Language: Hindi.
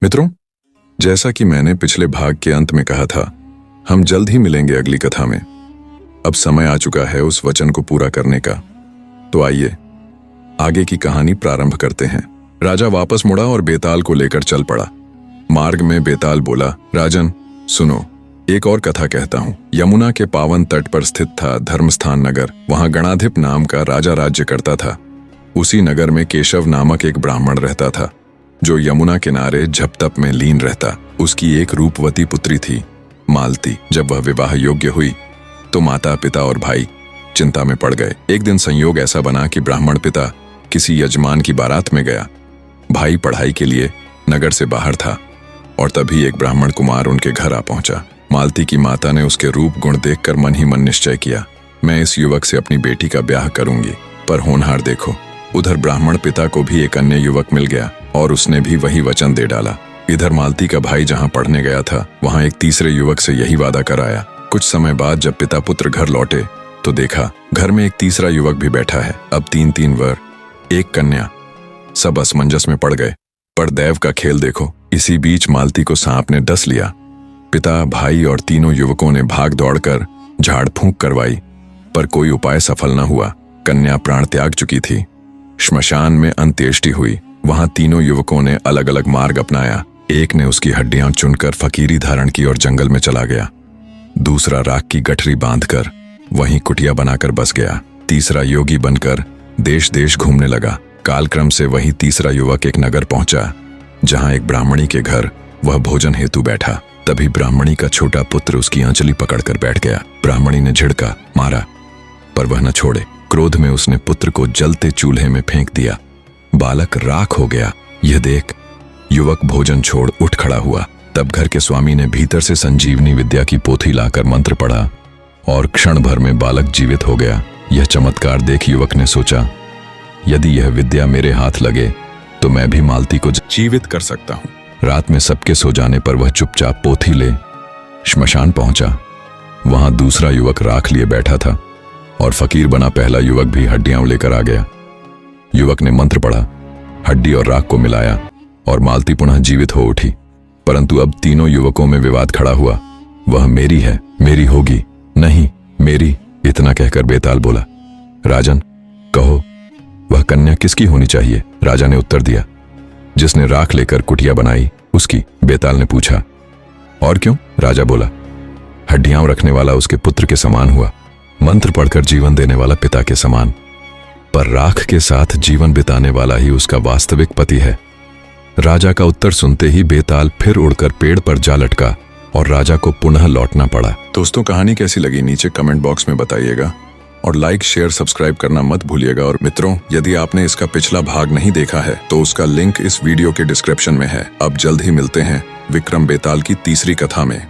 मित्रों, जैसा कि मैंने पिछले भाग के अंत में कहा था, हम जल्द ही मिलेंगे अगली कथा में। अब समय आ चुका है उस वचन को पूरा करने का। तो आइए आगे की कहानी प्रारंभ करते हैं। राजा वापस मुड़ा और बेताल को लेकर चल पड़ा। मार्ग में बेताल बोला, राजन सुनो, एक और कथा कहता हूँ। यमुना के पावन तट पर स्थित था धर्मस्थान नगर। वहां गणाधिप नाम का राजा राज्य करता था। उसी नगर में केशव नामक एक ब्राह्मण रहता था, जो यमुना किनारे झपतप में लीन रहता। उसकी एक रूपवती पुत्री थी, मालती। जब वह विवाह योग्य हुई तो माता पिता और भाई चिंता में पड़ गए। एक दिन संयोग ऐसा बना कि ब्राह्मण पिता किसी यजमान की बारात में गया। भाई पढ़ाई के लिए नगर से बाहर था और तभी एक ब्राह्मण कुमार उनके घर आ पहुंचा। मालती की माता ने उसके रूप गुण देखकर मन ही मन निश्चय किया, मैं इस युवक से अपनी बेटी का ब्याह करूंगी। पर होनहार देखो, उधर ब्राह्मण पिता को भी एक अन्य युवक मिल गया और उसने भी वही वचन दे डाला। इधर मालती का भाई जहां पढ़ने गया था, वहां एक तीसरे युवक से यही वादा कराया। कुछ समय बाद जब पिता पुत्र घर लौटे तो देखा घर में एक तीसरा युवक भी बैठा है। अब तीन वर, एक कन्या। सब असमंजस में पड़ गए। पर दैव का खेल देखो, इसी बीच मालती को सांप ने डस लिया। पिता, भाई और तीनों युवकों ने भाग दौड़कर झाड़ फूंक करवाई, पर कोई उपाय सफल न हुआ। कन्या प्राण त्याग चुकी थी। श्मशान में अंत्येष्टि हुई। वहां तीनों युवकों ने अलग अलग मार्ग अपनाया। एक ने उसकी हड्डियां चुनकर फकीरी धारण की और जंगल में चला गया। दूसरा राख की गठरी बांधकर वहीं कुटिया बनाकर बस गया। तीसरा योगी बनकर देश देश घूमने लगा। कालक्रम से वही तीसरा युवक एक नगर पहुंचा, जहां एक ब्राह्मणी के घर वह भोजन हेतु बैठा। तभी ब्राह्मणी का छोटा पुत्र उसकी आंचली पकड़कर बैठ गया। ब्राह्मणी ने झिड़का, मारा, पर वह न छोड़े। क्रोध में उसने पुत्र को जलते चूल्हे में फेंक दिया। बालक राख हो गया। यह देख युवक भोजन छोड़ उठ खड़ा हुआ। तब घर के स्वामी ने भीतर से संजीवनी विद्या की पोथी लाकर मंत्र पढ़ा और क्षण भर में बालक जीवित हो गया। यह चमत्कार देख युवक ने सोचा, यदि यह विद्या मेरे हाथ लगे तो मैं भी मालती को जीवित कर सकता हूं। रात में सबके सो जाने पर वह चुपचाप पोथी ले श्मशान पहुंचा। वहां दूसरा युवक राख लिए बैठा था और फकीर बना पहला युवक भी हड्डियां लेकर आ गया। युवक ने मंत्र पढ़ा, हड्डी और राख को मिलाया और मालती पुनः जीवित हो उठी। परंतु अब तीनों युवकों में विवाद खड़ा हुआ। वह मेरी है, मेरी होगी, नहीं मेरी, इतना कहकर बेताल बोला, राजन कहो वह कन्या किसकी होनी चाहिए? राजा ने उत्तर दिया, जिसने राख लेकर कुटिया बनाई उसकी। बेताल ने पूछा, और क्यों? राजा बोला, हड्डियां रखने वाला उसके पुत्र के समान हुआ, मंत्र पढ़कर जीवन देने वाला पिता के समान, पर राख के साथ जीवन बिताने वाला ही उसका वास्तविक पति है। राजा का उत्तर सुनते ही बेताल फिर उड़कर पेड़ पर जा लटका और राजा को पुनः लौटना पड़ा। दोस्तों, कहानी कैसी लगी नीचे कमेंट बॉक्स में बताइएगा और लाइक शेयर सब्सक्राइब करना मत भूलिएगा। और मित्रों, यदि आपने इसका पिछला भाग नहीं देखा है तो उसका लिंक इस वीडियो के डिस्क्रिप्शन में है। अब जल्द ही मिलते हैं विक्रम बेताल की तीसरी कथा में।